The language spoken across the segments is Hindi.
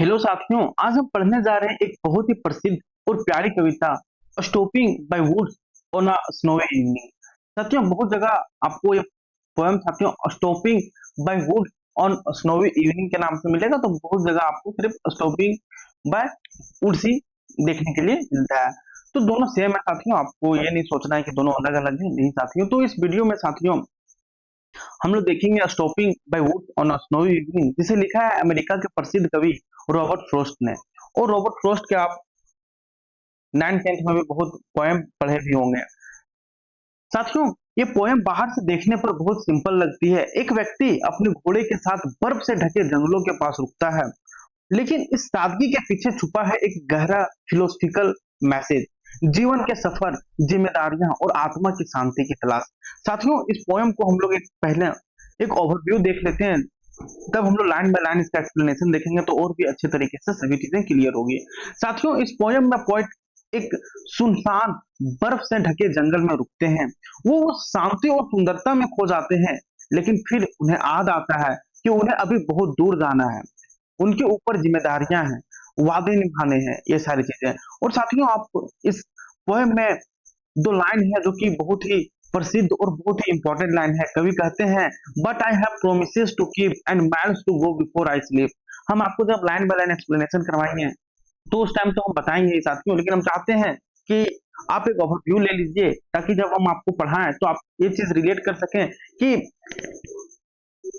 हेलो साथियों, आज हम पढ़ने जा रहे हैं एक बहुत ही प्रसिद्ध और प्यारी कविता stopping by woods on a snowy evening. साथियों, बहुत जगह आपको ये पोएम साथियों stopping by woods on snowy evening के नाम से मिलेगा। तो बहुत जगह आपको सिर्फ स्टॉपिंग बाय वुड्स ही देखने के लिए मिलता है। तो दोनों सेम है साथियों, आपको ये नहीं सोचना है कि दोनों अलग अलग है, नहीं साथियों। तो इस वीडियो में साथियों हम लोग देखेंगे stopping by woods on a snowy evening, जिसे लिखा है अमेरिका के प्रसिद्ध कवि रॉबर्ट फ्रॉस्ट ने। और रॉबर्ट फ्रॉस्ट के आप 9th-10th में भी बहुत पोएम पढ़े भी होंगे। साथियों, ये पोएम बाहर से देखने पर बहुत सिंपल लगती है। एक व्यक्ति अपने घोड़े के साथ बर्फ से ढके जंगलों के पास रुकता है, लेकिन इस सादगी के पीछे छुपा है एक गहरा फिलोसफिकल मैसेज। जीवन के सफर, जिम्मेदारियां और आत्मा की शांति की तलाश। साथियों, इस पोएम को हम लोग एक पहले एक ओवरव्यू देख लेते हैं, तब हम लोग लाइन बाय लाइन इसका एक्सप्लेनेशन देखेंगे तो और भी अच्छे तरीके से सभी चीजें क्लियर होगी। साथियों, इस पोयम में पोइट एक सुनसान बर्फ से ढके जंगल में रुकते हैं। वो शांति और सुंदरता में खो जाते हैं, लेकिन फिर उन्हें याद आता है कि उन्हें अभी बहुत दूर जाना है। उनके ऊपर जिम्मेदारियां हैं, वादे निभाने हैं, ये सारी चीजें। और साथियों, आप इस पोएम में दो लाइन है जो कि बहुत ही प्रसिद्ध और बहुत ही इंपॉर्टेंट लाइन है। कवि कहते हैं, but I have promises to keep and miles to go before I sleep. हम आपको जब लाइन बाय लाइन एक्सप्लेनेशन करवाएंगे तो उस टाइम तो हम बताएंगे ही साथियों, लेकिन हम चाहते हैं कि आप एक ओवरव्यू ले लीजिए, ताकि जब हम आपको पढ़ाएं तो आप ये चीज रिलेट कर सकें कि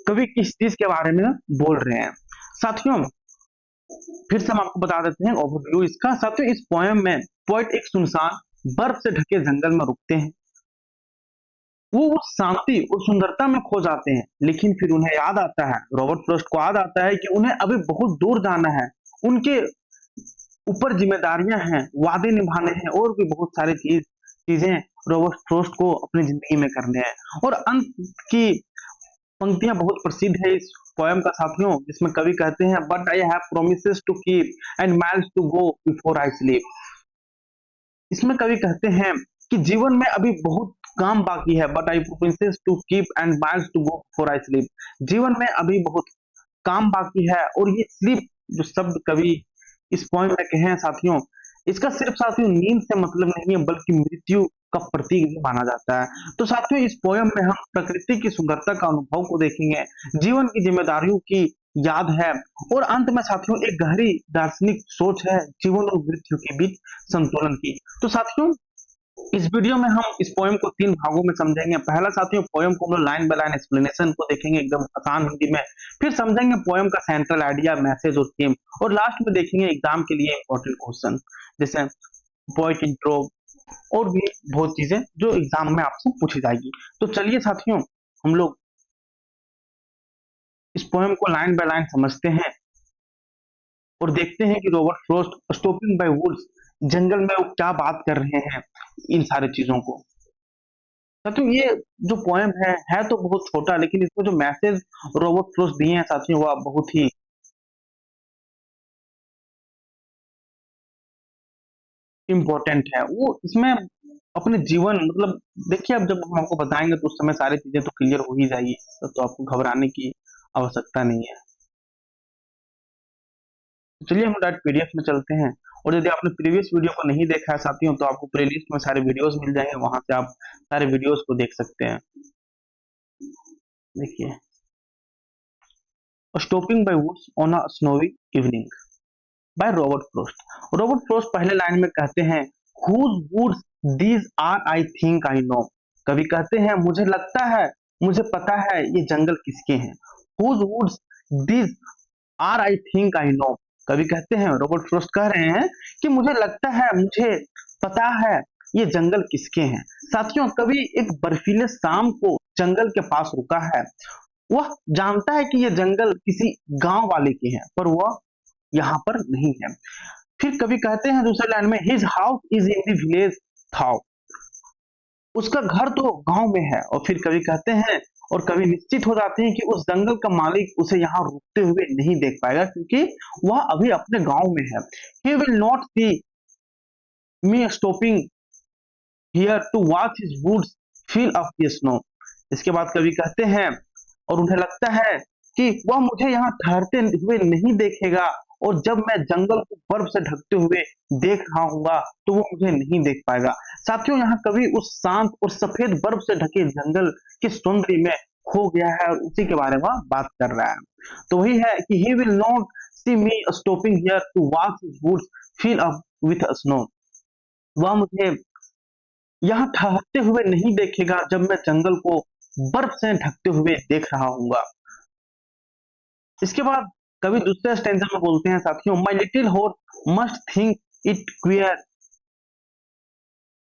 कवि किस चीज के बारे में बोल रहे हैं। साथियों, फिर से हम आपको बता देते हैं ओवरव्यू इसका। साथियों, इस पोएम में पोएट एक सुनसान बर्फ से ढके जंगल में रुकते हैं। वो शांति और सुंदरता में खो जाते हैं, लेकिन फिर उन्हें याद आता है, रॉबर्ट फ्रॉस्ट को याद आता है कि उन्हें अभी बहुत दूर जाना है। उनके ऊपर जिम्मेदारियां हैं, वादे निभाने हैं और भी बहुत सारी चीजें रॉबर्ट फ्रॉस्ट को अपनी जिंदगी में करने हैं। और अंत की पंक्तियां बहुत प्रसिद्ध है इस पोएम का साथियों, जिसमें कवि कहते हैं, but I have promises to keep and miles to go before I sleep. इसमें कवि कहते हैं कि जीवन में अभी बहुत काम बाकी है, but I promises to keep and miles to go before I sleep. जीवन में अभी बहुत काम बाकी है। और ये स्लीप जो शब्द कवि इस पोएम में कहे हैं साथियों, इसका सिर्फ साथियों नींद से मतलब नहीं है, बल्कि मृत्यु का प्रतीक भी माना जाता है। तो साथियों, इस पोएम में हम प्रकृति की सुंदरता का अनुभव को देखेंगे, जीवन की जिम्मेदारियों की याद है, और अंत में साथियों एक गहरी दार्शनिक सोच है जीवन और मृत्यु के बीच संतुलन की। तो साथियों, इस वीडियो में हम इस पोएम को 3 भागों में समझेंगे। पहला साथियों, पोएम को हम लोग लाइन बाय लाइन एक्सप्लेनेशन को देखेंगे एकदम आसान हिंदी में। फिर समझेंगे पोएम का सेंट्रल आइडिया, मैसेज और थीम। और लास्ट में देखेंगे एग्जाम के लिए इंपॉर्टेंट क्वेश्चन, जैसे पोएट इंट्रो और भी बहुत चीजें जो एग्जाम में आपसे पूछी जाएगी। तो चलिए साथियों, हम लोग इस पोएम को लाइन बाय लाइन समझते हैं और देखते हैं कि Robert Frost stopping by woods जंगल में वो क्या बात कर रहे हैं इन सारी चीजों को। साथियों, ये जो पोएम है तो बहुत छोटा, लेकिन इसमें जो मैसेज रॉबर्ट फ्रॉस्ट दिए हैं साथियों, वह बहुत ही इम्पोर्टेंट है। वो इसमें अपने जीवन मतलब देखिए, अब जब हम आपको बताएंगे तो उस समय सारी चीजें तो क्लियर हो ही जाएगी, तो आपको घबराने की आवश्यकता नहीं है। तो चलिए हम डायरेक्ट पीडीएफ में चलते हैं। और यदि आपने प्रीवियस वीडियो को नहीं देखा है साथियों, तो आपको प्लेलिस्ट में सारे वीडियोस मिल जाएंगे, वहां से आप सारे वीडियोस को देख सकते हैं। देखिए, stopping by woods on a snowy evening by Robert Frost. Robert Frost पहले लाइन में कहते हैं, whose woods these are I think I know। कवि कहते हैं, मुझे लगता है, मुझे पता है ये जंगल किसके हैं। whose woods these are I think I know। कवि कहते हैं, रॉबर्ट फ्रॉस्ट कह रहे हैं कि मुझे लगता है, मुझे पता है ये जंगल किसके हैं। साथियों, कवि एक बर्फीले शाम को जंगल के पास रुका है। वह जानता है कि ये जंगल किसी गांव वाले के हैं, पर वह यहाँ पर नहीं है। फिर कवि कहते हैं दूसरे लाइन में, his house is in the village though. उसका घर तो गांव में है। और फिर कवि कहते हैं, और कवि निश्चित हो जाते हैं कि उस जंगल का मालिक उसे यहाँ रुकते हुए नहीं देख पाएगा, क्योंकि वह अभी अपने गांव में है। He will not see me stopping here to watch his woods fill of the snow. इसके बाद कवि कहते हैं, और उन्हें लगता है कि वह मुझे यहाँ ठहरते हुए नहीं देखेगा, और जब मैं जंगल को बर्फ से ढकते हुए देख रहा हूँगा तो वो मुझे नहीं देख पाएगा। साथियों, यहाँ कवि उस शांत और सफेद बर्फ से ढके जंगल के सौंदर्य में खो गया है और उसी के बारे में बात कर रहा है। तो वही है कि he will not see me stopping here to watch his woods fill up with snow. वह मुझे यहाँ ठहरते हुए नहीं देखेगा जब मैं जंगल को बर्फ से ढकते हुए देख रहा हूँगा। इसके बाद कवि दूसरे स्टैंजा में बोलते हैं साथियों, my little horse must think it queer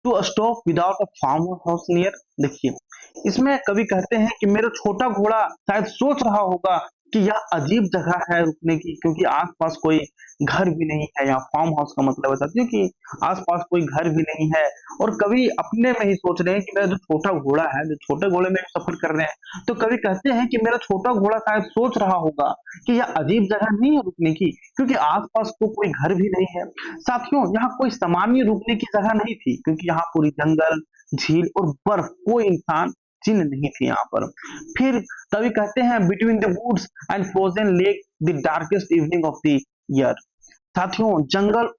to stop without a farm house near. देखिए, इसमें कवि कहते हैं कि मेरा छोटा घोड़ा शायद सोच रहा होगा कि यह अजीब जगह है रुकने की, क्योंकि आसपास कोई घर भी नहीं है। यहाँ फार्म हाउस का मतलब है साथियों कि आसपास कोई घर भी नहीं है। और कवि अपने में ही सोच रहे हैं कि मेरा जो छोटा घोड़ा है, जो छोटे घोड़े में सफर कर रहे हैं, तो कवि कहते हैं कि मेरा छोटा घोड़ा शायद सोच रहा होगा कि यह अजीब जगह नहीं है रुकने की, क्योंकि आसपास तो कोई घर भी नहीं है। साथियों, यहाँ कोई सामान्य रुकने की जगह नहीं थी, क्योंकि यहाँ पूरी जंगल, झील और बर्फ, कोई इंसान चिन्ह नहीं थी यहाँ पर। फिर कवि कहते हैं, between the woods and frozen lake the darkest evening of the year. साथियों, जंगल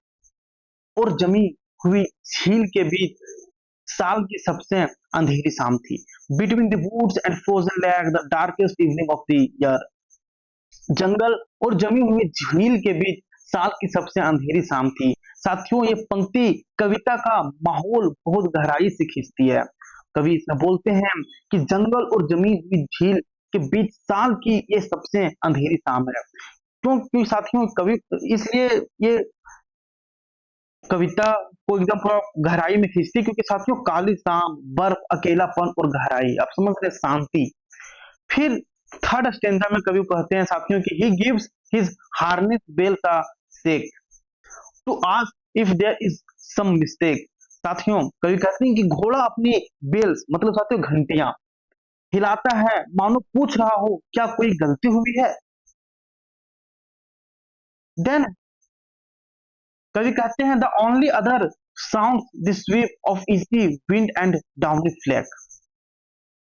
और जमी हुई झील के बीच साल की सबसे अंधेरी शाम थी। Between the woods and frozen lake the darkest evening of the year. जंगल और जमी हुई झील के बीच साल की सबसे अंधेरी शाम थी। साथियों, ये पंक्ति कविता का माहौल बहुत गहराई से खींचती है। कवि इसमें बोलते हैं कि जंगल और जमी हुई झील के बीच साल की ये सबसे अंधेरी शाम है। क्यों साथियों, कवि इसलिए ये कविता को एकदम पूरा गहराई में खींचती है, क्योंकि साथियों काली शाम, बर्फ, अकेलापन और गहराई, आप समझ रहे, शांति। फिर थर्ड स्टेंजा में कवि कहते हैं साथियों कि he gives his harness bell का shake to ask if there is some mistake. साथियों, कवि कहते हैं कि घोड़ा अपनी बेल्स मतलब साथियों घंटियां हिलाता है, मानो पूछ रहा हो क्या कोई गलती हुई है। देन कवि कहते हैं, the only other sound the sweep of easy wind and downy flake.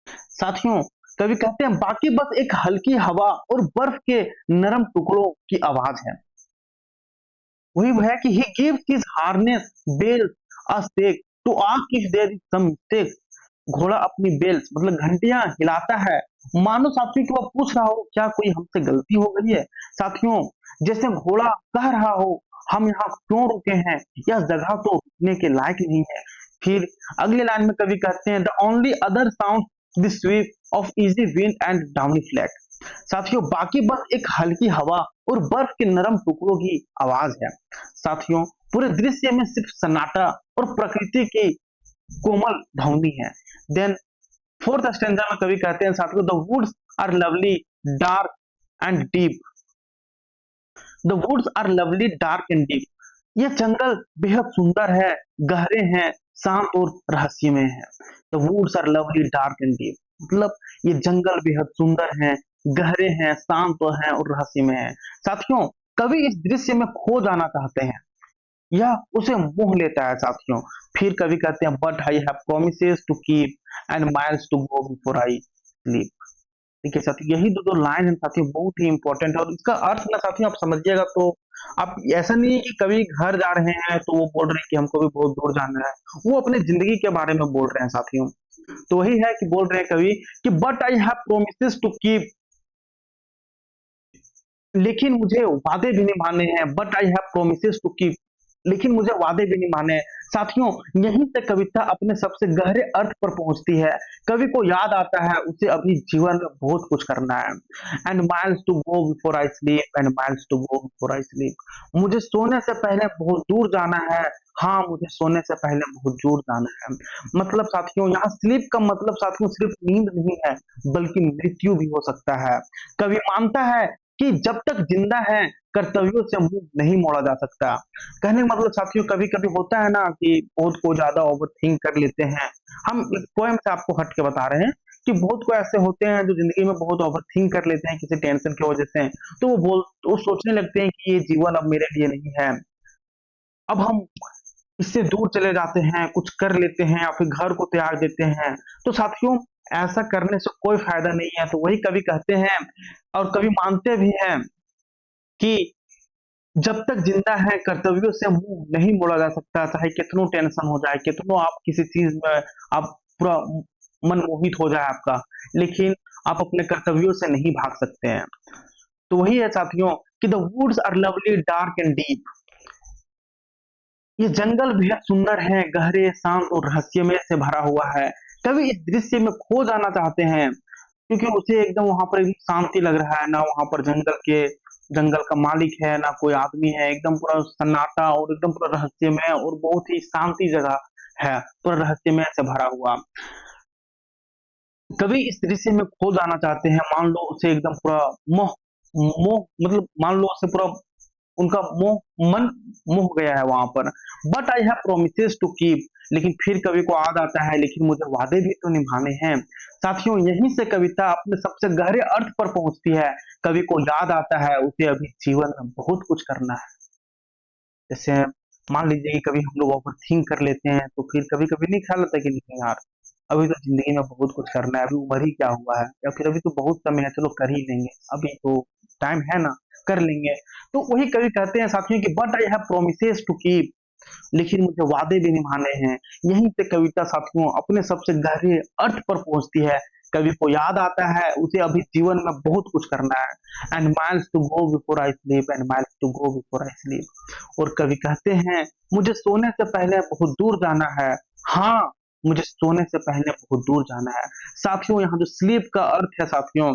साथियों, कवि कहते हैं बाकी बस एक हल्की हवा और बर्फ के नरम टुकड़ों की आवाज है। वही है कि he gives his harness bells a shake to ask if there is some mistake. घोड़ा अपनी बेल्स मतलब घंटियां हिलाता है, मानो साथियों कि वह पूछ रहा हो क्या कोई हमसे गलती हो गई है। साथियों, जैसे घोड़ा कह रहा हो हम यहाँ क्यों रुके हैं, यह जगह तो रुकने के लायक नहीं है। फिर अगले लाइन में कवि कहते हैं, the only other sound the sweep of easy wind and downy flake. साथियों, बाकी बस एक हल्की हवा और बर्फ के नरम टुकड़ों की आवाज है। साथियों, पूरे दृश्य में सिर्फ सन्नाटा और प्रकृति की कोमल ध्वनि है। देन फोर्थ स्टेंजा में कवि कहते हैं साथियों, the woods are lovely dark and deep. The woods are lovely dark and deep. ये जंगल बेहद सुंदर है, गहरे हैं, शांत और रहस्यमय है। The woods are lovely dark and deep मतलब ये जंगल बेहद सुंदर हैं, गहरे हैं, शांत हैं और रहस्यमय है। साथियों, कवि इस दृश्य में खो जाना चाहते हैं, यह उसे मोह लेता है। साथियों, फिर कवि कहते हैं, but I have promises to keep and miles to go before I sleep. ठीक है साथियों, यही दो दो लाइन है साथियों, बहुत ही इंपॉर्टेंट है। और इसका अर्थ ना साथियों आप समझिएगा तो आप ऐसा नहीं है कि कभी घर जा रहे हैं तो वो बोल रहे हैं कि हमको भी बहुत दूर जाना है, वो अपने जिंदगी के बारे में बोल रहे हैं साथियों। तो वही है कि बोल रहे हैं कवि कि but I have promises to keep, लेकिन मुझे वादे भी निभाने हैं। But I have promises to keep, लेकिन मुझे वादे भी निभाने हैं। साथियों, यहीं से कविता अपने सबसे गहरे अर्थ पर पहुंचती है। कवि को याद आता है उसे अभी जीवन में बहुत कुछ करना है। And miles to go before I sleep, and miles to go before I sleep. मुझे सोने से पहले बहुत दूर जाना है। हाँ, मुझे सोने से पहले बहुत दूर जाना है। मतलब साथियों, यहाँ स्लीप का मतलब साथियों सिर्फ नींद नहीं है, बल्कि मृत्यु भी हो सकता है। कवि मानता है कि जब तक जिंदा है कर्तव्यों से मुंह नहीं मोड़ा जा सकता। कहने का मतलब साथियों, कभी कभी होता है ना कि बहुत को ज्यादा ओवर थिंक कर लेते हैं। हम एक पोएम से आपको हट के बता रहे हैं कि बहुत को ऐसे होते हैं जो जिंदगी में बहुत ओवर थिंक कर लेते हैं किसी टेंशन की वजह से। तो वो सोचने लगते हैं कि ये जीवन अब मेरे लिए नहीं है, अब हम इससे दूर चले जाते हैं, कुछ कर लेते हैं या फिर घर को त्याग देते हैं। तो साथियों, ऐसा करने से कोई फायदा नहीं है। तो वही कवि कहते हैं और कवि मानते भी हैं कि जब तक जिंदा है कर्तव्यों से मुंह नहीं मोड़ा जा सकता, चाहे कितनो टेंशन हो जाए, कितनो आप किसी चीज में आप पूरा मन मोहित हो जाए आपका, लेकिन आप अपने कर्तव्यों से नहीं भाग सकते हैं। तो वही है साथियों कि the woods are lovely dark and deep. ये जंगल बेहद सुंदर है, गहरे, शांत और रहस्यमय से भरा हुआ है। कवि इस दृश्य में खो जाना चाहते हैं, क्योंकि उसे एकदम वहां पर एकदम शांति लग रहा है, ना वहां पर जंगल का मालिक है, ना कोई आदमी है, एकदम पूरा सन्नाटा और एकदम पूरा रहस्यमय और बहुत ही शांति जगह है, पूरा रहस्यमय से भरा हुआ। कवि इस दृश्य में खो जाना चाहते हैं, मान लो उसे एकदम पूरा मोह मोह मतलब मान लो उसे पूरा उनका मन मोह गया है वहां पर। But I have promises to keep, लेकिन फिर कवि को याद आता है, लेकिन मुझे वादे भी तो निभाने हैं। साथियों, यहीं से कविता अपने सबसे गहरे अर्थ पर पहुंचती है। कवि को याद आता है उसे अभी जीवन में बहुत कुछ करना है। जैसे मान लीजिए कि कभी हम लोग ओवर थिंक कर लेते हैं, तो फिर कभी कभी नहीं ख्याल आता कि नहीं यार, अभी तो जिंदगी में बहुत कुछ करना है, अभी उम्र ही क्या हुआ है, या फिर अभी तो बहुत समय है, चलो कर ही लेंगे, अभी तो टाइम है ना, कर लेंगे। तो वही कवि कहते हैं साथियों कि but I have promises to keep, लेकिन मुझे वादे भी निभाने हैं। यहीं से कविता साथियों अपने सबसे गहरे अर्थ पर पहुंचती है। कवि को याद आता है उसे अभी जीवन में बहुत कुछ करना है। And miles to go before I sleep, and miles to go before I sleep. और कवि कहते हैं मुझे सोने से पहले बहुत दूर जाना है। हाँ, मुझे सोने से पहले बहुत दूर जाना है। साथियों, यहाँ जो स्लीप का अर्थ है साथियों,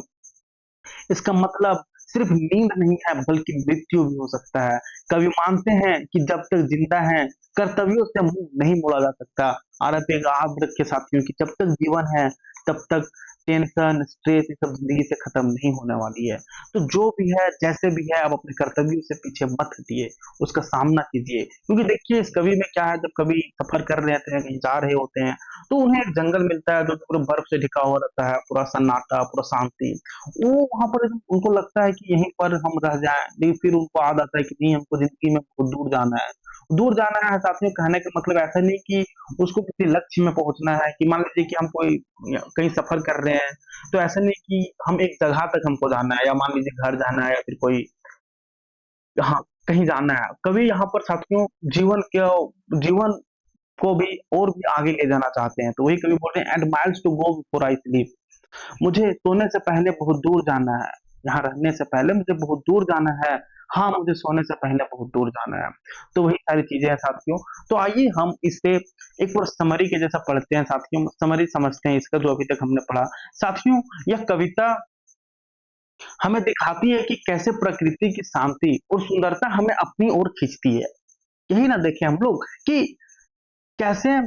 इसका मतलब सिर्फ नींद नहीं है, बल्कि मृत्यु भी हो सकता है। कवि मानते हैं कि जब तक जिंदा है कर्तव्यों से मुंह नहीं मोड़ा जा सकता। और आप एक याद रखिए साथियों कि जब तक जीवन है तब तक टेंशन, स्ट्रेस ये सब जिंदगी से खत्म नहीं होने वाली है। तो जो भी है, जैसे भी है, आप अपने कर्तव्यों से पीछे मत हटिए, उसका सामना कीजिए। क्योंकि देखिए इस कवि में क्या है, जब कभी सफर कर रहे होते हैं, कहीं जा रहे होते हैं, तो उन्हें एक जंगल मिलता है जो पूरा बर्फ से ढका हुआ रहता है, पूरा सन्नाटा, पूरा शांति। वो वहां पर उनको लगता है कि यहीं पर हम रह जाएं, लेकिन फिर उनको याद आता है कि नहीं, हमको जिंदगी में बहुत दूर जाना है। दूर जाना है साथियों, कहने का मतलब ऐसा नहीं कि उसको किसी लक्ष्य में पहुंचना है, कि मान लीजिए कि हम कोई कहीं सफर कर रहे हैं, तो ऐसा नहीं कि हम एक जगह तक हमको जाना है, या मान लीजिए घर जाना है, या फिर कोई हाँ कहीं जाना है। कभी यहाँ पर साथियों जीवन को भी और भी आगे ले जाना चाहते हैं। तो वही कभी बोलते हैं and miles to go before I sleep, मुझे सोने से पहले बहुत दूर जाना है। यहाँ रहने से पहले मुझे बहुत दूर जाना है। हाँ, मुझे सोने से पहले बहुत दूर जाना है। तो वही सारी चीजें हैं साथियों। तो आइए हम इसे एक बार समरी के जैसा पढ़ते हैं साथियों, समरी समझते हैं इसका जो अभी तक हमने पढ़ा। साथियों, यह कविता हमें दिखाती है कि कैसे प्रकृति की शांति और सुंदरता हमें अपनी ओर खींचती है। यही ना देखें हम लोग कि कैसे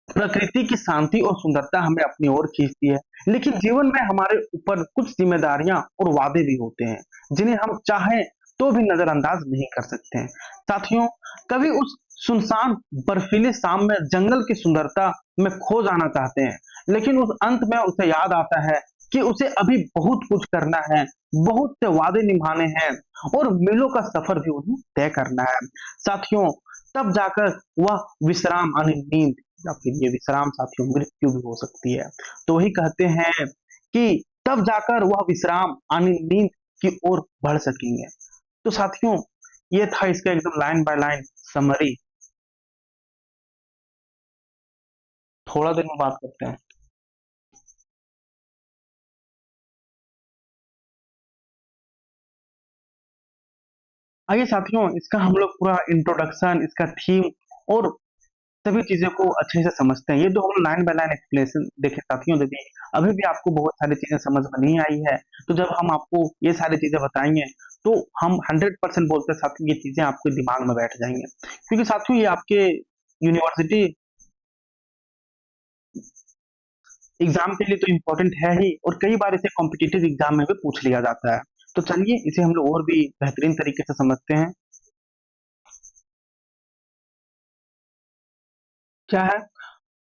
प्रकृति की शांति और सुंदरता हमें अपनी ओर खींचती है, लेकिन जीवन में हमारे ऊपर कुछ जिम्मेदारियां और वादे भी होते हैं, जिन्हें हम चाहें तो भी नजरअंदाज नहीं कर सकते हैं। साथियों, कभी उस सुनसान बर्फीली शाम में जंगल की सुंदरता में खो जाना चाहते हैं, लेकिन उस अंत में उसे याद आता है कि उसे अभी बहुत कुछ करना है, बहुत से वादे निभाने हैं, और मीलों का सफर भी उन्हें तय करना है। साथियों, तब जाकर वह विश्राम यानी नींद, या फिर ये विश्राम साथियों मृत्यु भी हो सकती है। तो वही कहते हैं कि तब जाकर वह विश्राम यानी नींद की ओर बढ़ सकेंगे। तो साथियों, ये था इसका एकदम लाइन बाय लाइन समरी। थोड़ा देर में बात करते हैं। आइए साथियों, इसका हम लोग पूरा इंट्रोडक्शन, इसका थीम और सभी चीजें को अच्छे से समझते हैं। ये जो हम लाइन बाय लाइन एक्सप्लेनेशन देखे साथियों, यदि अभी भी आपको बहुत सारी चीजें समझ में नहीं आई है, तो जब हम आपको ये सारी चीजें बताएंगे, तो हम 100% बोलते हैं साथियों ये चीजें आपके दिमाग में बैठ जाएंगे। क्योंकि साथियों ये आपके यूनिवर्सिटी एग्जाम के लिए तो इम्पोर्टेंट है ही, और कई बार इसे कॉम्पिटिटिव एग्जाम में भी पूछ लिया जाता है। तो चलिए इसे हम लोग और भी बेहतरीन तरीके से समझते हैं। क्या है?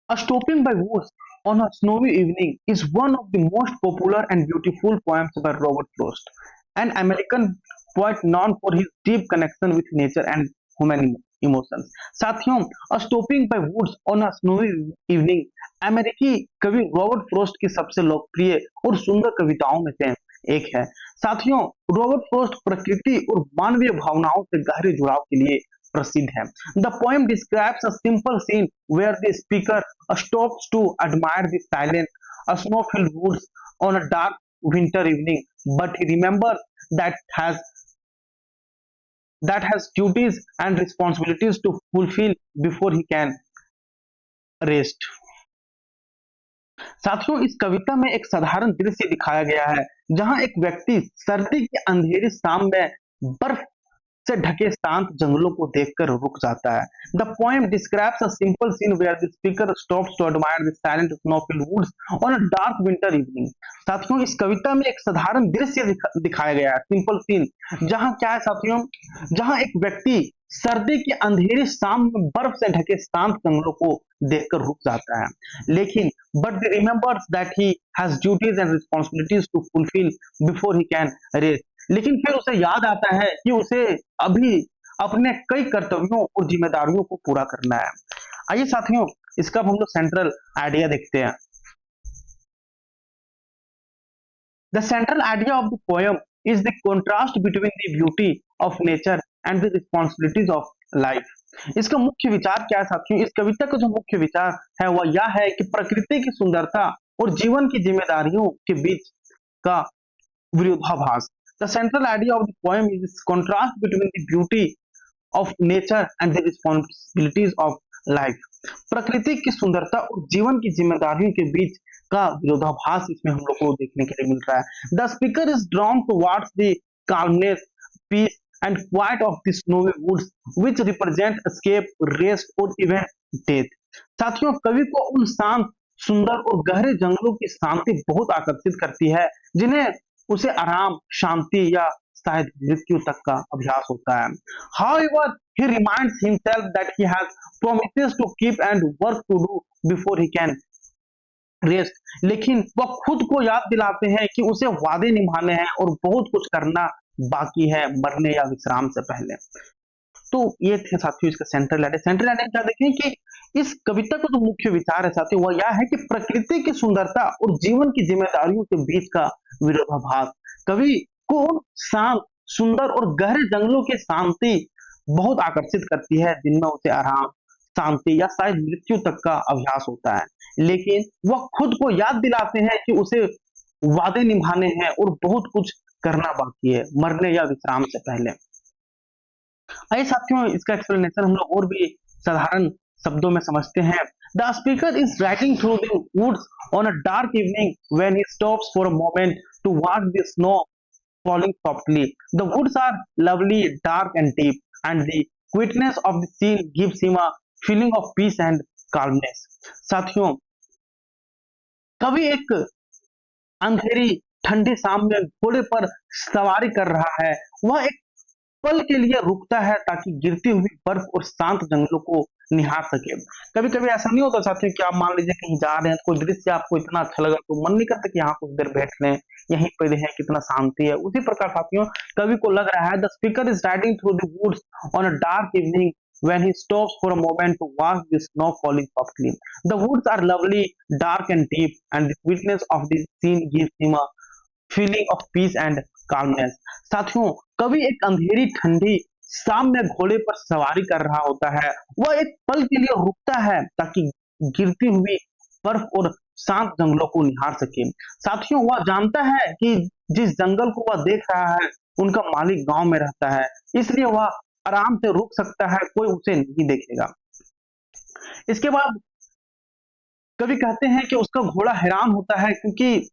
A Stopping by Woods on a Snowy Evening is one of the most popular and beautiful poems by Robert Frost, an American poet known for his deep connection with nature and human emotions. साथियों, A Stopping by Woods on a Snowy Evening अमेरिकी कवि रॉबर्ट फ्रोस्ट की सबसे लोकप्रिय और सुंदर कविताओं में से एक है। साथियों, रॉबर्ट फ्रॉस्ट प्रकृति और मानवीय भावनाओं से गहरे जुड़ाव के लिए प्रसिद्ध है। The poem describes a simple scene where the speaker stops to admire the silent snow-filled woods on a dark winter evening, but he remembers that has duties and responsibilities to fulfill before he can rest. साथियों, इस कविता में एक साधारण दृश्य दिखाया गया है जहां एक व्यक्ति सर्दी की अंधेरी शाम में बर्फ से ढके शांत जंगलों को देखकर रुक जाता है। The poem describes a simple scene where the speaker stops to admire the silent snow filled woods on a dark winter evening. साथियों, इस कविता में एक साधारण दृश्य दिखाया गया है, सिंपल सीन, जहां क्या है साथियों, जहां एक व्यक्ति सर्दी की अंधेरी शाम में बर्फ से ढके शांत जंगलों को देखकर रुक जाता है, लेकिन but remembers that he has duties and responsibilities to fulfil before he can rest. लेकिन फिर उसे याद आता है कि उसे अभी अपने कई कर्तव्यों और जिम्मेदारियों को पूरा करना है। आइए साथियों, इसका हम लोग सेंट्रल आइडिया देखते हैं। The central idea of the poem is the contrast between the beauty of nature and the responsibilities of life. इसका मुख्य विचार क्या है साथियों? इस कविता का जो मुख्य विचार है वह यह है कि प्रकृति की सुंदरता और जीवन की जिम्मेदारियों के बीच का विरोधाभास। The central idea of the poem is contrast between the beauty of nature and the responsibilities of life. प्रकृति की सुंदरता और जीवन की जिम्मेदारियों के बीच का विरोधाभास इसमें हम लोग को देखने के लिए मिल रहा है। The speaker is drawn towards the calmness, peace and quiet of the snowy woods, which represent escape, rest or even death. साथियों, कवि को उन शांत, सुंदर और गहरे जंगलों की शांति बहुत आकर्षित करती है, जिन्हें उसे आराम, शांति या शायद मृत्यु तक का अभ्यास होता है। However, he reminds himself that he has promises to keep and work to do before he can rest. लेकिन वह खुद को याद दिलाते हैं कि उसे वादे निभाने हैं और बहुत कुछ करना बाकी है मरने या विश्राम से पहले। तो ये थे साथियों इसका सेंट्रल आइडिया। सेंट्रल आइडिया क्या देखें कि इस कविता का जो मुख्य विचार है साथियों वह यह है कि प्रकृति की सुंदरता और जीवन की जिम्मेदारियों के बीच का विरोधाभास। कवि को शांत, सुंदर और गहरे जंगलों की शांति बहुत आकर्षित करती है, जिनमें उसे आराम, शांति या शायद मृत्यु तक का अभ्यास होता है, लेकिन वह खुद को याद दिलाते हैं कि उसे वादे निभाने हैं और बहुत कुछ करना बाकी है मरने या विश्राम से पहले। आइए साथियों, इसका एक्सप्लेनेशन हम लोग और भी साधारण शब्दों में समझते हैं। The speaker is riding through the woods on a dark evening when he stops for a moment to watch the snow falling softly. The woods are lovely, dark and deep, and the quietness of the scene gives him a feeling of peace and calmness. साथियों, कवि एक अंधेरी ठंडी शाम में घोड़े पर सवारी कर रहा है। वह एक पल के लिए रुकता है ताकि गिरती हुई बर्फ और शांत जंगलों को निहार सके। कभी कभी ऐसा नहीं होता साथियों कि आप मान लीजिए कहीं जा रहे हैं, कोई दृश्य आपको इतना अच्छा लगा तो मन नहीं करता कि यहाँ कुछ देर बैठ लें, यहीं पे है, कितना शांति है। उसी प्रकार साथियों कवि को लग रहा है the speaker is riding through the woods on a dark evening when he stops for a moment to watch the snow falling softly. The woods are lovely, dark and deep, and the sweetness of the scene gives him a feeling of peace and calmness. साथियों, कवि एक अंधेरी ठंडी शाम में घोड़े पर सवारी कर रहा होता है। वह एक पल के लिए रुकता है ताकि गिरती हुई बर्फ और शांत जंगलों को निहार सके। साथियों, वह जानता है कि जिस जंगल को वह देख रहा है उनका मालिक गांव में रहता है, इसलिए वह आराम से रुक सकता है, कोई उसे नहीं देखेगा। इसके बाद कवि कहते हैं कि उसका घोड़ा हैरान होता है क्योंकि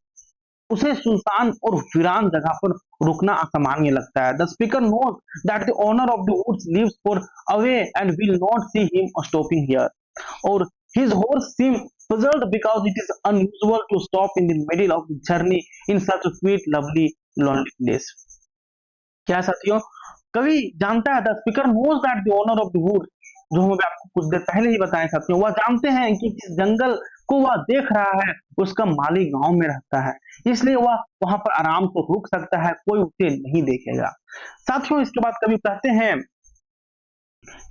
उसे सुनसान और वीरान जगह पर रुकना असामान्य लगता है। The speaker knows that the owner of the woods lives far away and will not see him stopping here, और his horse seem puzzled because it is unusual to stop in the middle of the journey in such a sweet, lovely, lonely place. क्या साथियों, कवि जानता है, the speaker knows that the owner of the wood, जो हम आपको कुछ देर पहले ही बताए साथियों, वह जानते हैं कि जिस जंगल को वह देख रहा है उसका मालिक गांव में रहता है, इसलिए वह वहां पर आराम से रुक सकता है, कोई उसे नहीं देखेगा। साथियों, इसके बाद कवि कहते हैं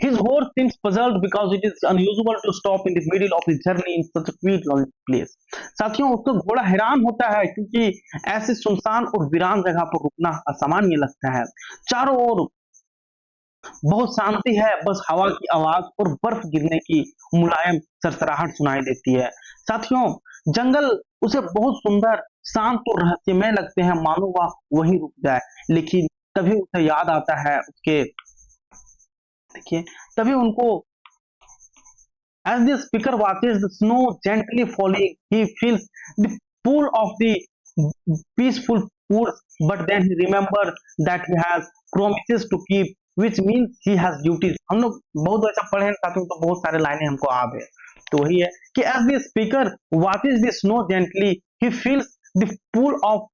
His horse seems puzzled because it is unusual to stop in the middle of the journey in such a quiet lonely place. साथियों उसका घोड़ा हैरान होता है क्योंकि ऐसे सुनसान और वीरान जगह पर रुकना असामान्य लगता है। चारों ओर बहुत शांति है, बस हवा की आवाज और बर्फ गिरने की मुलायम सरसराहट सुनाई देती है। साथियों जंगल उसे बहुत सुंदर, शांत और रहस्यमय लगते हैं, मानो वह वहीं रुक जाए। लेकिन तभी उसे याद आता है उसके देखिए तभी उनको as the speaker watches the snow gently falling, he feels the pull of the peaceful woods, but then he remembers that he has promises to keep, which means he has duties. हम लोग बहुत ऐसा पढ़े हैं साथियों, तो बहुत सारे लाइनें हमको याद है। तो वही है कि as the speaker watches the snow gently, he feels the pull of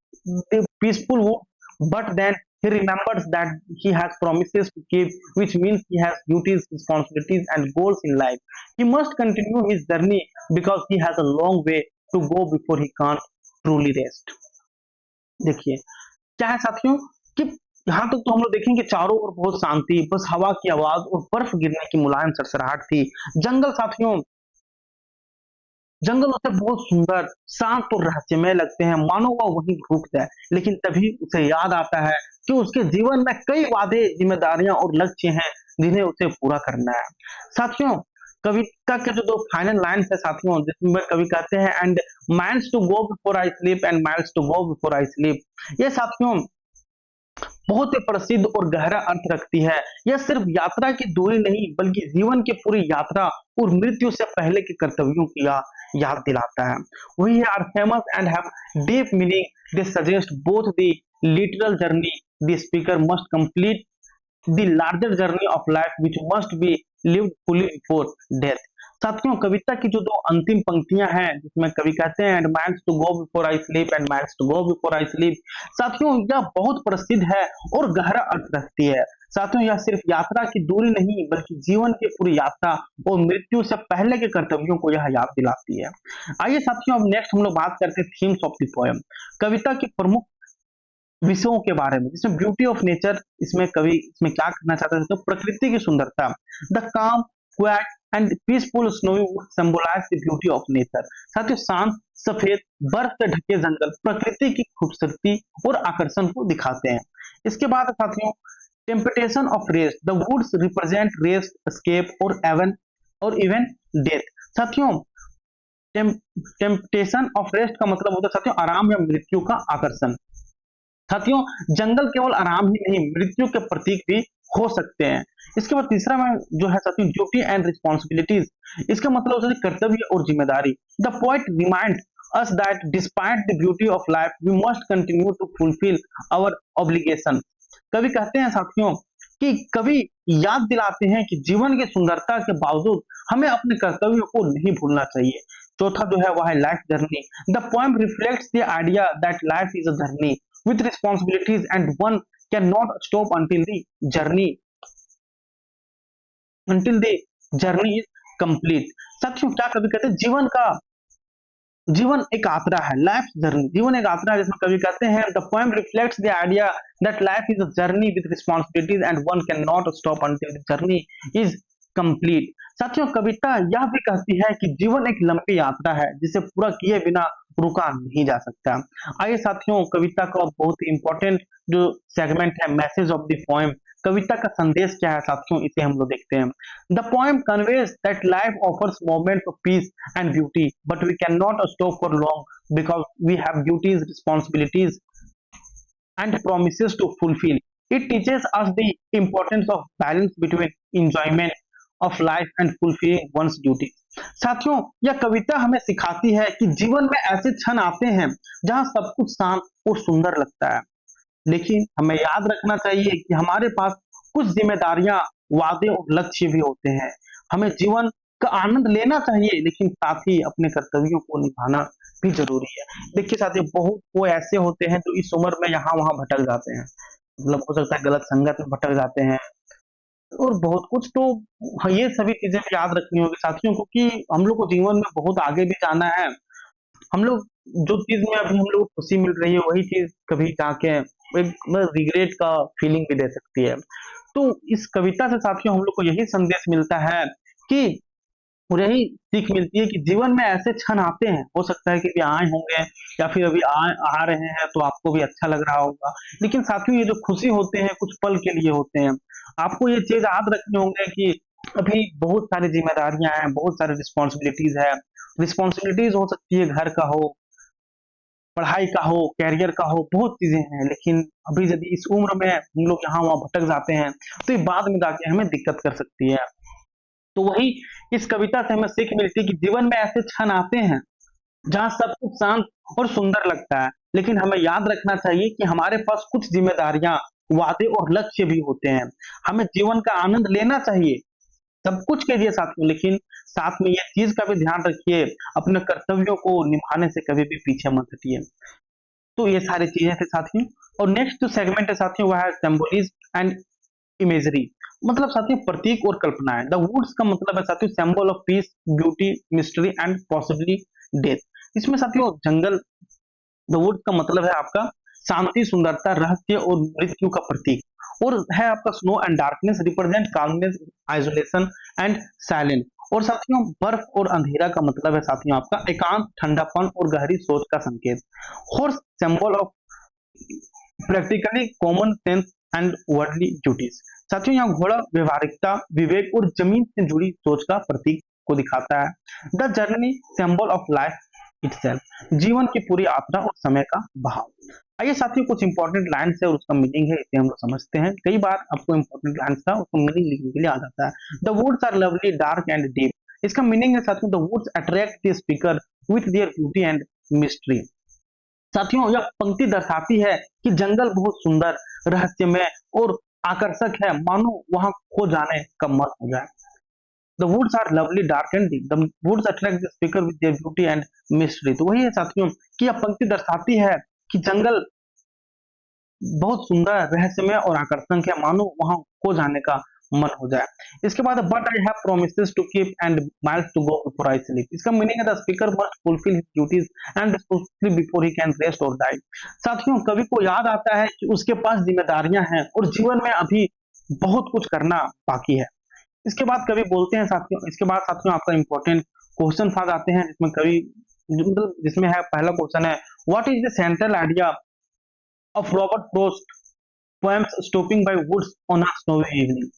the peaceful wood, but then he remembers that he has promises to keep, which means he has duties, responsibilities, and goals in life. He must continue his journey because he has a long way to go before he can't truly rest. देखिए क्या है साथियों कि यहाँ तक तो हम लोग देखेंगे चारों ओर बहुत शांति, बस हवा की आवाज और बर्फ गिरने की मुलायम सरसराहट थी। जंगल साथियों जंगल उसे बहुत सुंदर, शांत और रहस्यमय लगते हैं, मानो वह वहीं रुक जाए। लेकिन तभी उसे याद आता है कि उसके जीवन में कई वादे, जिम्मेदारियां और लक्ष्य हैं जिन्हें उसे पूरा करना है। साथियों कविता के जो दो फाइनल लाइन्स है साथियों, जिसमें कवि कहते हैं and miles to go before I sleep and miles to go before I sleep, ये साथियों बहुत ही प्रसिद्ध और गहरा अर्थ रखती है। यह सिर्फ यात्रा की दूरी नहीं बल्कि जीवन की पूरी यात्रा और मृत्यु से पहले के कर्तव्यों की याद दिलाता है। We are famous and have deep meaning. They suggest both the literal journey the speaker must complete, the larger journey of life which must be lived fully before death. साथियों कविता की जो दो अंतिम पंक्तियां हैं जिसमें कवि कहते हैं and miles to go before I sleep and miles to go before I sleep, साथियों यह बहुत प्रसिद्ध है और गहरा अर्थ रखती है। साथियों यह सिर्फ यात्रा की दूरी नहीं बल्कि जीवन की पूरी यात्रा और मृत्यु से पहले के कर्तव्यों को यह याद दिलाती है। आइए साथियों अब नेक्स्ट हम लोग बात करते हैं थीम्स ऑफ द पोएम, कविता की प्रमुख विषयों के बारे में, जिसमें ब्यूटी ऑफ नेचर, इसमें कवि इसमें क्या करना चाहते थे तो प्रकृति की सुंदरता, the calm quiet and peaceful snowy wood symbolise the beauty of nature. साथियों शांत सफेद बर्फ से ढके जंगल प्रकृति की खूबसूरती और आकर्षण को दिखाते हैं। इसके बाद साथियों temptation of rest, the woods represent rest escape और इवन डेथ। साथियों टेम्पटेशन ऑफ रेस्ट का मतलब होता है साथियों आराम या मृत्यु का आकर्षण। साथियों जंगल केवल आराम ही नहीं मृत्यु के प्रतीक भी हो सकते हैं। इसके बाद तीसरा में जो है साथियों ड्यूटी एंड रिस्पॉन्सिबिलिटीज, इसका मतलब होता है कर्तव्य और जिम्मेदारी। The poet remind us that despite the beauty of life we must continue to fulfill our obligation। कवि कहते हैं साथियों कि कवि याद दिलाते हैं कि जीवन की सुंदरता के बावजूद हमें अपने कर्तव्यों को नहीं भूलना चाहिए। चौथा जो है वह है life journey, the poem reflects the idea that life is a journey with responsibilities and one cannot stop until the journey is complete। साथियों क्या कवि कहते हैं जीवन एक यात्रा है, लाइफ जर्नी जीवन एक यात्रा है, जिसमें कवि कहते हैं the poem reflects the idea that life is a journey with responsibilities and one can not stop until the journey is complete. साथियों कविता यह भी कहती है कि जीवन एक लंबी यात्रा है जिसे पूरा किए बिना रुका नहीं जा सकता। आइए साथियों कविता का बहुत ही इंपॉर्टेंट जो सेगमेंट है मैसेज ऑफ द पोएम, कविता का संदेश क्या है साथियों इसे हम लोग देखते हैं। The poem conveys that life offers moments of peace and beauty but we can not stop for long because we have duties responsibilities and promises to fulfill। It teaches us the importance of balance between enjoyment of life and fulfilling one's duty। साथियों यह कविता हमें सिखाती है कि जीवन में ऐसे क्षण आते हैं जहां सब कुछ शांत और सुंदर लगता है, लेकिन हमें याद रखना चाहिए कि हमारे पास कुछ जिम्मेदारियां, वादे और लक्ष्य भी होते हैं। हमें जीवन का आनंद लेना चाहिए लेकिन साथ ही अपने कर्तव्यों को निभाना भी जरूरी है। देखिए साथियों बहुत वो ऐसे होते हैं जो इस उम्र में यहाँ वहां भटक जाते हैं, मतलब हो सकता है गलत संगत में भटक जाते हैं और बहुत कुछ। तो हाँ, ये सभी चीजें याद रखनी होगी साथियों को कि हम लोग को जीवन में बहुत आगे भी जाना है। हम लोग जो चीज में अभी हम लोग को खुशी मिल रही है वही चीज कभी जाके एक रिग्रेट का फीलिंग भी दे सकती है। तो इस कविता से साथियों हम लोग को यही संदेश मिलता है कि और यही सीख मिलती है कि जीवन में ऐसे क्षण आते हैं, हो सकता है कि अभी आए होंगे या फिर अभी आ रहे हैं तो आपको भी अच्छा लग रहा होगा। लेकिन साथियों ये जो खुशी होते हैं कुछ पल के लिए होते हैं। आपको ये चीज़ याद रखनी होंगे कि अभी बहुत सारी ज़िम्मेदारियाँ हैं, बहुत सारी रिस्पॉन्सिबिलिटीज़ है। रिस्पॉन्सिबिलिटीज़ हो सकती है घर का हो, पढ़ाई का हो, करियर का हो, बहुत चीज़ें हैं। लेकिन अभी यदि इस उम्र में हम लोग यहाँ-वहाँ भटक जाते हैं, तो ये बाद में जाके हमें दिक्कत कर सकती है। तो वही इस कविता से हमें सीख मिलती है कि जीवन में ऐसे क्षण आते हैं जहाँ सब कुछ शांत और सुंदर लगता है, लेकिन हमें याद रखना चाहिए कि हमारे पास कुछ जिम्मेदारियां, वादे और लक्ष्य भी होते हैं। हमें जीवन का आनंद लेना चाहिए, सब कुछ कीजिए साथियों, लेकिन साथ में ये चीज का भी ध्यान रखिए, अपने कर्तव्यों को निभाने से कभी भी पीछे मत हटिए। तो ये सारी चीजें थे साथियों। और नेक्स्ट जो सेगमेंट है साथियों वह है सिंबोलिज्म एंड इमेजरी। मतलब साथियों प्रतीक और कल्पनाएं। द वुड्स का मतलब है साथियों symbol of peace, beauty, mystery and possibly death. इसमें साथियों जंगल, द वुड्स का मतलब है आपका शांति, सुंदरता, रहस्य और मृत्यु का प्रतीक। और है आपका snow and darkness represent calmness, isolation and silence. और साथियों बर्फ और अंधेरा का मतलब है साथियों आपका एकांत, ठंडापन और गहरी सोच का संकेत। Horse symbol of practically common sense and worldly duties. साथियों यहाँ घोड़ा व्यवहारिकता, विवेक और जमीन से जुड़ी सोच का प्रतीक को दिखाता है। The journey symbol of life itself, जीवन की पूरी यात्रा और समय का बहाव। आइए साथियों कुछ इंपॉर्टेंट लाइन्स है और उसका मीनिंग है, इसे हम लोग समझते हैं। कई बार आपको इंपॉर्टेंट लाइन्स का उसका मीनिंग लिखने के लिए आ जाता है। The woods are lovely, dark and deep. इसका मीनिंग है साथियों the woods attract the speaker with their beauty and mystery. साथियों यह पंक्ति दर्शाती है कि जंगल बहुत सुंदर, रहस्यमय और आकर्षक है, मानो वहां खो जाने का मन हो जाए। The woods are lovely, dark and deep. The woods attract the speaker with their beauty and mystery. तो वही है साथियों कि यह पंक्ति दर्शाती है कि जंगल बहुत सुंदर, रहस्यमय और आकर्षक है, मानो वहां खो जाने का मन हो जाए। इसके बाद but I have promises to keep and miles to go before I sleep. इसका मीनिंग है the speaker must fulfil his duties and responsibility before he can rest और डाई। साथियों कवि को याद आता है कि उसके पास जिम्मेदारियां हैं और जीवन में अभी बहुत कुछ करना बाकी है। इसके बाद कवि बोलते हैं साथियों, इसके बाद साथियों आपका इंपॉर्टेंट क्वेश्चन आ जाते हैं जिसमें कवि मतलब जिसमें है पहला क्वेश्चन है what is the central idea of Robert Frost poems stopping by woods on a snowy evening.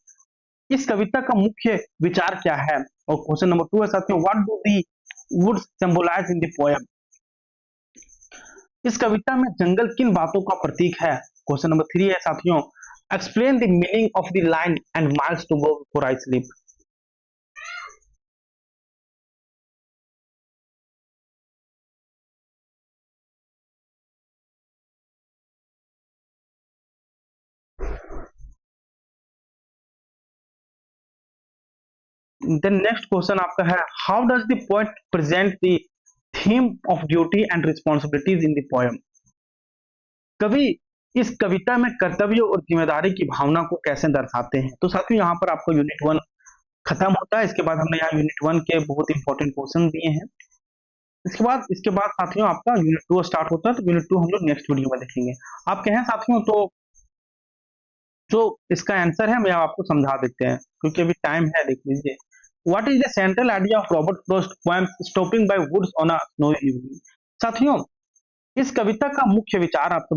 इस कविता का मुख्य विचार क्या है। और क्वेश्चन नंबर 2 है साथियों what do the woods symbolise in the poem. इस कविता में जंगल किन बातों का प्रतीक है। क्वेश्चन नंबर 3 है साथियों explain the meaning of the line and miles to go before I sleep. Then next question आपका है how does the poet present the theme of duty and responsibilities in the poem. कवि इस कविता में कर्तव्य और जिम्मेदारी की भावना को कैसे दर्शाते हैं। तो साथियों यहाँ पर आपको यूनिट 1 खत्म होता है। इसके बाद हमने यहाँ यूनिट 1 के बहुत इंपॉर्टेंट क्वेश्चन दिए हैं। इसके बाद साथियों आपका यूनिट 2 स्टार्ट होता है। तो यूनिट 2 हम लोग नेक्स्ट वीडियो में देखेंगे। आप कहें साथियों तो जो इसका आंसर है मैं आपको समझा देते हैं क्योंकि अभी टाइम है, देख लीजिए। What is the central idea of Robert Frost poem stopping by woods on a snowy evening. साथियों इस कविता का मुख्य विचार आपसे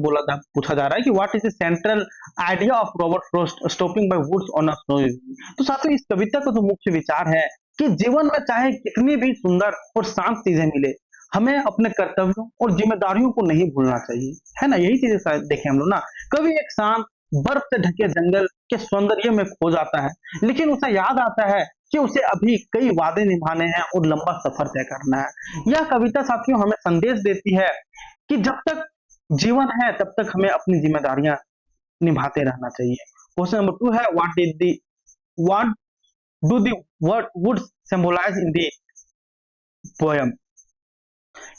पूछा जा रहा है कि what is the central idea of Robert Frost stopping by woods on a snowy evening. तो साथियों इस कविता का जो मुख्य विचार है कि जीवन में चाहे कितनी भी सुंदर और शांत चीजें मिले, हमें अपने कर्तव्यों और जिम्मेदारियों को नहीं भूलना चाहिए, है ना। यही चीजें शायद देखें हम लोग ना। कभी एक शांत बर्फ से ढके जंगल के सौंदर्य में खो जाता है, लेकिन उसे याद आता है कि उसे अभी कई वादे निभाने हैं और लंबा सफर तय करना है। यह कविता साथियों हमें संदेश देती है कि जब तक जीवन है तब तक हमें अपनी जिम्मेदारियां निभाते रहना चाहिए। क्वेश्चन नंबर 2 है what do the word woods symbolise in the poem.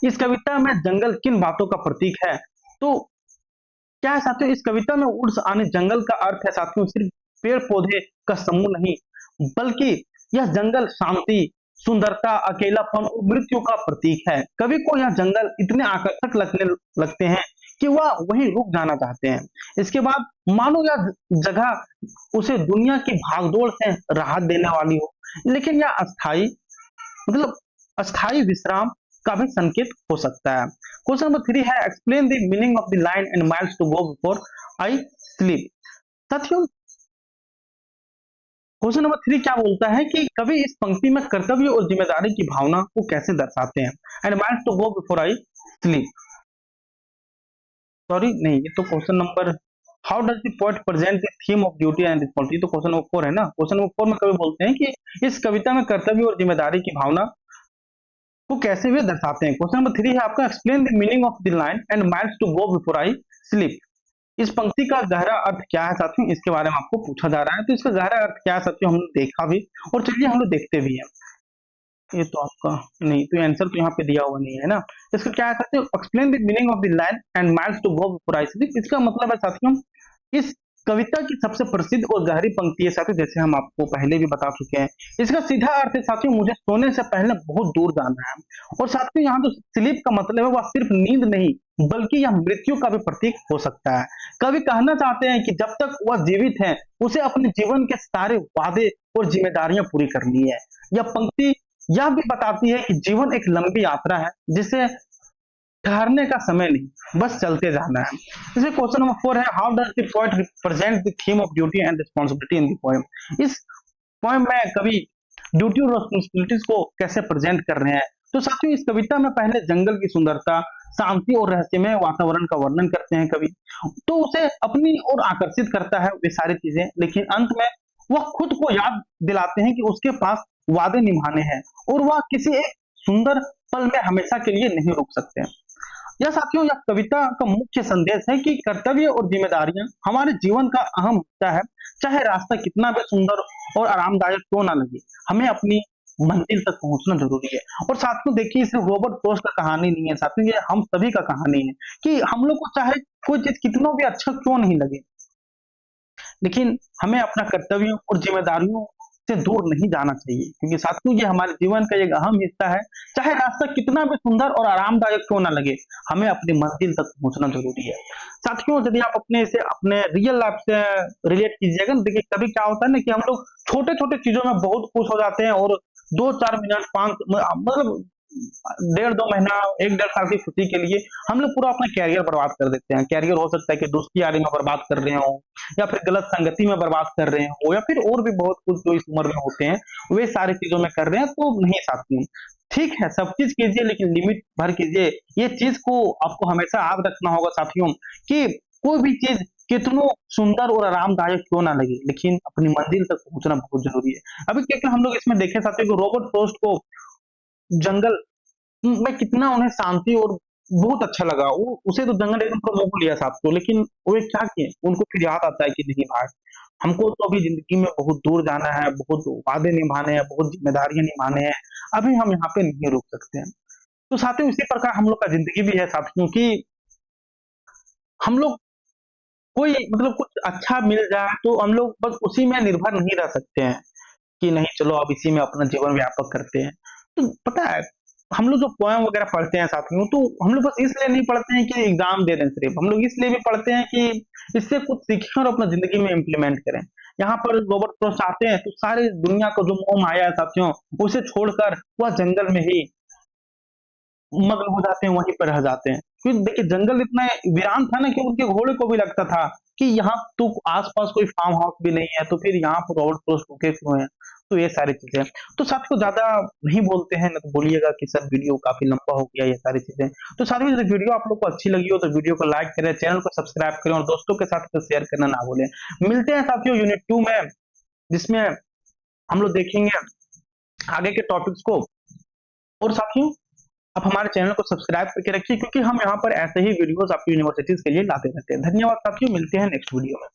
इस कविता में जंगल किन बातों का प्रतीक है। तो क्या है साथियों इस कविता में वुड्स आने जंगल का अर्थ है साथियों सिर्फ पेड़ पौधे का समूह नहीं, बल्कि यह जंगल शांति, सुंदरता, अकेलापन और मृत्यु का प्रतीक है। कवि को यह जंगल इतने आकर्षक लगते हैं कि वह वहीं रुक जाना चाहते हैं। इसके बाद मानो यह जगह उसे दुनिया की भागदौड़ से राहत देने वाली हो, लेकिन यह अस्थाई मतलब अस्थाई विश्राम का भी संकेत हो सकता है। क्वेश्चन नंबर 3 है explain the meaning of the line and miles to go before I sleep. साथियों क्वेश्चन नंबर 3 क्या बोलता है कि कवि इस पंक्ति में कर्तव्य और जिम्मेदारी की भावना को कैसे दर्शाते हैं। And miles to go before I sleep, sorry नहीं, ये तो question number how does the poet present the theme of duty and responsibility, तो क्वेश्चन नंबर 4 है ना। क्वेश्चन नंबर 4 में कवि बोलते हैं कि इस कविता में कर्तव्य और जिम्मेदारी की भावना को कैसे वे दर्शाते हैं। क्वेश्चन नंबर 3 है आपका explain the meaning of the line and miles to go before I sleep. इस पंक्ति का गहरा अर्थ क्या है साथियों, इसके बारे में आपको पूछा जा रहा है। तो इसका गहरा अर्थ क्या है साथियों, हमने देखा भी और चलिए हम लोग देखते भी हैं। ये तो आपका नहीं, तो आंसर तो यहाँ पे दिया हुआ नहीं है ना। इसका क्या है साथियों, explain the meaning of the line and miles to go before I sleep. इसका मतलब है साथियों, इस कविता की सबसे प्रसिद्ध और गहरी पंक्ति है साथियों, जैसे हम आपको पहले भी बता चुके हैं। इसका सीधा अर्थ है साथियों, मुझे सोने से पहले बहुत दूर जाना है। और साथियों यहाँ जो स्लीप का मतलब है वह सिर्फ नींद नहीं बल्कि यह मृत्यु का भी प्रतीक हो सकता है। कवि कहना चाहते हैं कि जब तक वह जीवित है उसे अपने जीवन के सारे वादे और जिम्मेदारियां पूरी करनी है। यह पंक्ति यह भी बताती है कि जीवन एक लंबी यात्रा है जिसे ठहरने का समय नहीं, बस चलते जाना है। जैसे क्वेश्चन नंबर 4 है how does the poet represent the theme of duty and responsibility in the poem. इस पोएम में कवि ड्यूटी और रिस्पांसिबिलिटीज को कैसे प्रेजेंट कर रहे हैं। तो साथियों इस कविता में पहले जंगल की सुंदरता, शांति और रहस्यमय वातावरण का वर्णन करते हैं कवि, तो उसे अपनी ओर आकर्षित करता है वे सारी चीजें, लेकिन अंत में वह खुद को याद दिलाते हैं कि उसके पास वादे निभाने हैं और वह किसी एक सुंदर पल में हमेशा के लिए नहीं रुक सकते। यह साथियों यह कविता का मुख्य संदेश है कि कर्तव्य और जिम्मेदारियां हमारे जीवन का अहम हिस्सा है। चाहे रास्ता कितना भी सुंदर और आरामदायक क्यों ना लगे, हमें अपनी मंजिल तक पहुंचना जरूरी है। और साथियों देखिए सिर्फ रॉबर्ट फ्रॉस्ट का कहानी नहीं है साथियों, ये हम सभी का कहानी है कि हम लोग को चाहे कोई चीज कितना भी अच्छा क्यों नहीं लगे, लेकिन हमें अपना कर्तव्यों और जिम्मेदारियों से दूर नहीं जाना चाहिए, क्योंकि साथियों ये हमारे जीवन का एक अहम हिस्सा है। चाहे रास्ता कितना भी सुंदर और आरामदायक क्यों ना लगे, हमें अपनी मंजिल तक पहुंचना जरूरी है। साथियों यदि आप अपने से अपने रियल लाइफ से रिलेट कीजिएगा, देखिए कभी क्या होता है ना कि हम लोग छोटे छोटे चीजों में बहुत खुश हो जाते हैं और 2-4 मिनट 5 मतलब 1.5-2 महीना 1-1.5 साल की खुशी के लिए हम लोग पूरा अपना कैरियर बर्बाद कर देते हैं। कैरियर हो सकता है कि दोस्ती यारी में बर्बाद कर रहे हो, या फिर गलत संगति में बर्बाद कर रहे हो, या फिर और भी बहुत कुछ जो इस उम्र में होते हैं वे सारी चीजों में कर रहे हैं। तो नहीं साथियों, ठीक है सब चीज कीजिए लेकिन लिमिट भर कीजिए। ये चीज को आपको हमेशा याद रखना होगा साथियों कि कोई भी चीज कितनो सुंदर और आरामदायक क्यों ना लगे, लेकिन अपनी मंजिल तक पहुंचना बहुत जरूरी है। अभी क्या हम लोग इसमें देखें साथियों को रॉबर्ट फ्रॉस्ट को जंगल में कितना उन्हें शांति और बहुत अच्छा लगा, वो उसे तो जंगल एकदम पूरा मोह लिया साहब को, लेकिन वो क्या किए, उनको फिर याद आता है कि नहीं भाई हमको तो अभी जिंदगी में बहुत दूर जाना है, बहुत वादे निभाने हैं, बहुत जिम्मेदारियां निभाने हैं, अभी हम यहाँ पे नहीं रुक सकते हैं। तो साथियों इसी प्रकार हम लोग का जिंदगी भी है साथियों कि हम लोग कोई मतलब कुछ अच्छा मिल जाए तो हम लोग बस उसी में निर्भर नहीं रह सकते हैं कि नहीं चलो अब इसी में अपना जीवन व्यापक करते हैं। तो पता है हम लोग जो पोएम वगैरह पढ़ते हैं साथियों, तो हम लोग बस इसलिए नहीं पढ़ते हैं कि एग्जाम दे दें, सिर्फ हम लोग इसलिए भी पढ़ते हैं कि इससे कुछ सीखें और अपना जिंदगी में इम्प्लीमेंट करें। यहाँ पर रॉबर्ट फ्रॉस्ट आते हैं तो सारी दुनिया को जो मोह माया है साथियों उसे छोड़कर वह जंगल में ही मग्न हो जाते हैं, वहीं पर रह जाते हैं। क्योंकि देखिए जंगल इतना वीरान था ना कि उनके घोड़े को भी लगता था कि यहाँ तो आसपास कोई फार्म हाउस भी नहीं है, तो फिर यहाँ पर रॉबर्ट फ्रॉस्ट रुके क्यों हैं। तो ये सारी चीजें तो साथ को ज्यादा नहीं बोलते हैं ना, तो बोलिएगा कि सर वीडियो काफी लंबा हो गया, ये सारी चीजें। तो साथ में यदि वीडियो आप लोग को अच्छी लगी हो तो वीडियो को लाइक करें, चैनल को सब्सक्राइब करें और दोस्तों के साथ शेयर करना ना भूलें। मिलते हैं साथियों यूनिट 2 में, जिसमें हम लोग देखेंगे आगे के टॉपिक्स को। और साथियों आप हमारे चैनल को सब्सक्राइब करके रखिए, क्योंकि हम यहाँ पर ऐसे ही वीडियोस आपकी यूनिवर्सिटीज के लिए लाते रहते हैं। धन्यवाद साथियों, मिलते हैं नेक्स्ट वीडियो में।